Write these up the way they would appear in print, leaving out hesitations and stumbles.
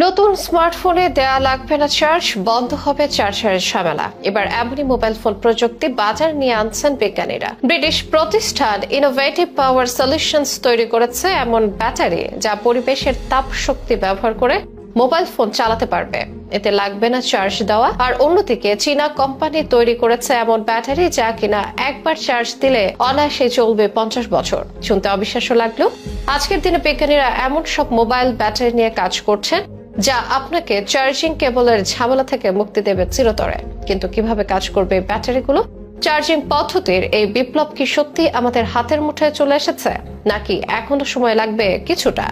নতুন স্মার্টফোনে দেয়া লাগবে না চার্জ, বন্ধ হবে চার্জারের ঝামেলা। এবার এমনই মোবাইল ফোন প্রযুক্তি বাজার নিয়ে আনছেন বিজ্ঞানীরা। ব্রিটিশ প্রতিষ্ঠান ইনোভেটিভ পাওয়ার সলিউশনস তৈরি করেছে এমন ব্যাটারি যা পরিবেশের তাপ শক্তি ব্যবহার করে মোবাইল ফোন চালাতে পারবে। এতে লাগবে না চার্জ দেওয়া। আর অন্যদিকে চীনা কোম্পানি তৈরি করেছে এমন ব্যাটারি যা কিনা একবার চার্জ দিলে অনায়াসে চলবে 50 বছর। শুনতে অবিশ্বাস্য লাগলেও আজকের দিনে বিজ্ঞানীরা এমন সব মোবাইল ব্যাটারি নিয়ে কাজ করছেন যা আপনাকে চার্জিং কেবলের ঝামেলা থেকে মুক্তি দেবে চিরতরে। কিন্তু কিভাবে কাজ করবে ব্যাটারিগুলো? চার্জিং পদ্ধতির এই বিপ্লব কি সত্যি আমাদের হাতের মুঠোয় চলে এসেছে, নাকি এখনো সময় লাগবে কিছুটা?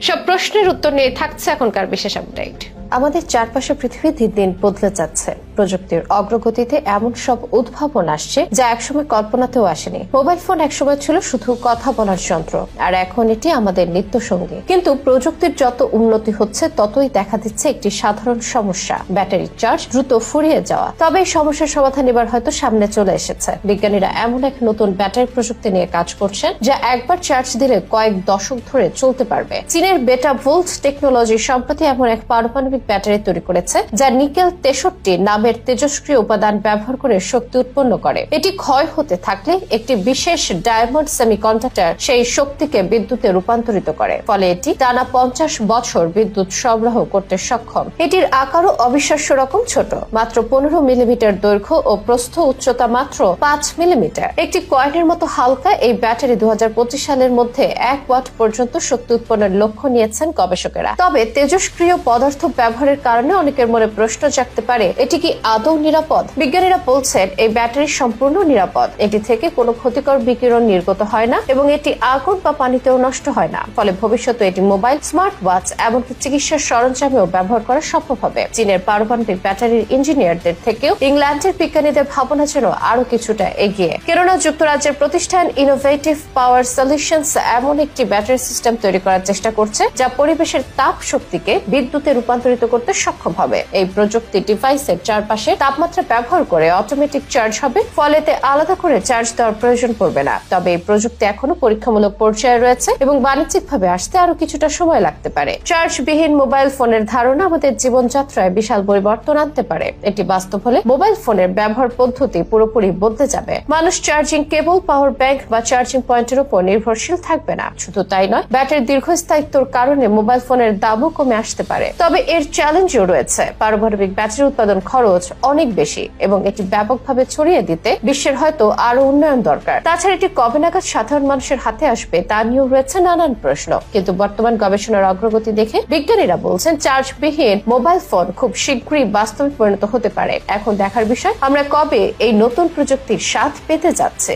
সব প্রশ্নের উত্তর নিয়ে থাকছে এখনকার বিশেষ আপডেট। আমাদের চারপাশে পৃথিবী দিন দিন বদলে যাচ্ছে। প্রযুক্তির অগ্রগতিতে এমন সব উদ্ভাবন আসছে যা একসময় কল্পনাতেও আসেনি। মোবাইল ফোন একসময় ছিল শুধু কথা বলার যন্ত্র, আর এখন এটি আমাদের নিত্য সঙ্গী। কিন্তু প্রযুক্তির যত উন্নতি হচ্ছে ততই দেখা দিচ্ছে একটি সাধারণ সমস্যা, ব্যাটারি চার্জ দ্রুত ফুরিয়ে যাওয়া। তবে এই সমস্যার সমাধান এবার হয়তো সামনে চলে এসেছে। বিজ্ঞানীরা এমন এক নতুন ব্যাটারি প্রযুক্তি নিয়ে কাজ করছেন যা একবার চার্জ দিলে কয়েক দশক ধরে চলতে পারবে। চীনের বেটা ভোল্ট টেকনোলজি সম্প্রতি এমন এক পারমাণবিক ব্যাটারি তৈরি করেছে যা নিকেল 63 নামের তেজস্ক্রিয় উপাদান ব্যবহার করে শক্তি উৎপন্ন করে। এটি ক্ষয় হতে থাকলে একটি বিশেষ ডায়মন্ড সেমিকন্ডাক্টর সেই শক্তিকে বিদ্যুতে রূপান্তরিত করে। ফলে এটি টানা 50 বছর বিদ্যুৎ সরবরাহ করতে সক্ষম। এটির আকারও অবিশ্বাস্য রকম ছোট, মাত্র 15 মিলিমিটার দৈর্ঘ্য ও প্রস্থ উচ্চতা মাত্র 5 মিলিমিটার। একটি কয়েনের মতো হালকা এই ব্যাটারি 2025 সালের মধ্যে 1 ওয়াট পর্যন্ত শক্তি উৎপন্নের লক্ষ্য নিয়েছেন গবেষকেরা। তবে তেজস্ক্রিয় পদার্থ ব্যবহারের কারণে অনেকের মনে প্রশ্ন জাগতে পারে, এটি কি আদৌ নিরাপদ? বিজ্ঞানীরা বলছেন এই ব্যাটারি সম্পূর্ণ নিরাপদ। এটি থেকে কোনো ক্ষতিকর বিকিরণ নির্গত হয় না এবং এটি আগুন বা পানিতেও নষ্ট হয় না। ফলে ভবিষ্যতে এটি মোবাইল, স্মার্ট ওয়াচ এমনকি চিকিৎসার সরঞ্জামেও ব্যবহার করা সম্ভব হবে। চীনের পারমাণবিক ব্যাটারির ইঞ্জিনিয়ারদের থেকেও ইংল্যান্ডের বিজ্ঞানীদের ভাবনা যেন আরো কিছুটা এগিয়ে। কেননা যুক্তরাজ্যের প্রতিষ্ঠান ইনোভেটিভ পাওয়ার সলিউশনস এমন একটি ব্যাটারি সিস্টেম তৈরি করার চেষ্টা করছে যা পরিবেশের তাপ শক্তিকে বিদ্যুতে রূপান্তরিত করতে সক্ষম হবে। এই প্রযুক্তি ডিভাইসের চারপাশে তাপমাত্রা ব্যবহার করে অটোমেটিক চার্জ হবে, ফলে এতে আলাদা করে চার্জ দেওয়ার প্রয়োজন পড়বে না। তবে এই প্রযুক্তি এখনো পরীক্ষামূলক পর্যায়ে রয়েছে এবং বাণিজ্যিকভাবে আসতে আরো কিছুটা সময় লাগতে পারে। চার্জবিহীন মোবাইল ফোনের ধারণা আমাদের জীবনযাত্রায় বিশাল পরিবর্তন আনতে পারে। এটি বাস্তব হলে মোবাইল ফোনের ব্যবহার পদ্ধতি পুরোপুরি বদলে যাবে। মানুষ চার্জিং কেবল, পাওয়ার ব্যাংক বা চার্জিং পয়েন্টের উপর নির্ভরশীল থাকবে না। শুধু তাই নয়, ব্যাটারির দীর্ঘস্থায়িত্বর কারণে মোবাইল ফোনের দামও কমে আসতে পারে। তবে এর চ্যালেঞ্জও রয়েছে। পারমাণবিক ব্যাটারি উৎপাদন খরচ অনেক বেশি এবং এটি ব্যাপকভাবে ছড়িয়ে দিতে বিশ্বের হয়তো আরো উন্নয়ন দরকার। তাছাড়া এটি কবে নাগাদ সাধারণ মানুষের হাতে আসবে তা নিয়েও রয়েছে নানান প্রশ্ন। কিন্তু বর্তমান গবেষণার অগ্রগতি দেখে বিজ্ঞানীরা বলছেন চার্জবিহীন মোবাইল ফোন খুব শীঘ্রই বাস্তবে পরিণত হতে পারে। এখন দেখার বিষয় আমরা কবে এই নতুন প্রযুক্তির স্বাদ পেতে যাচ্ছে।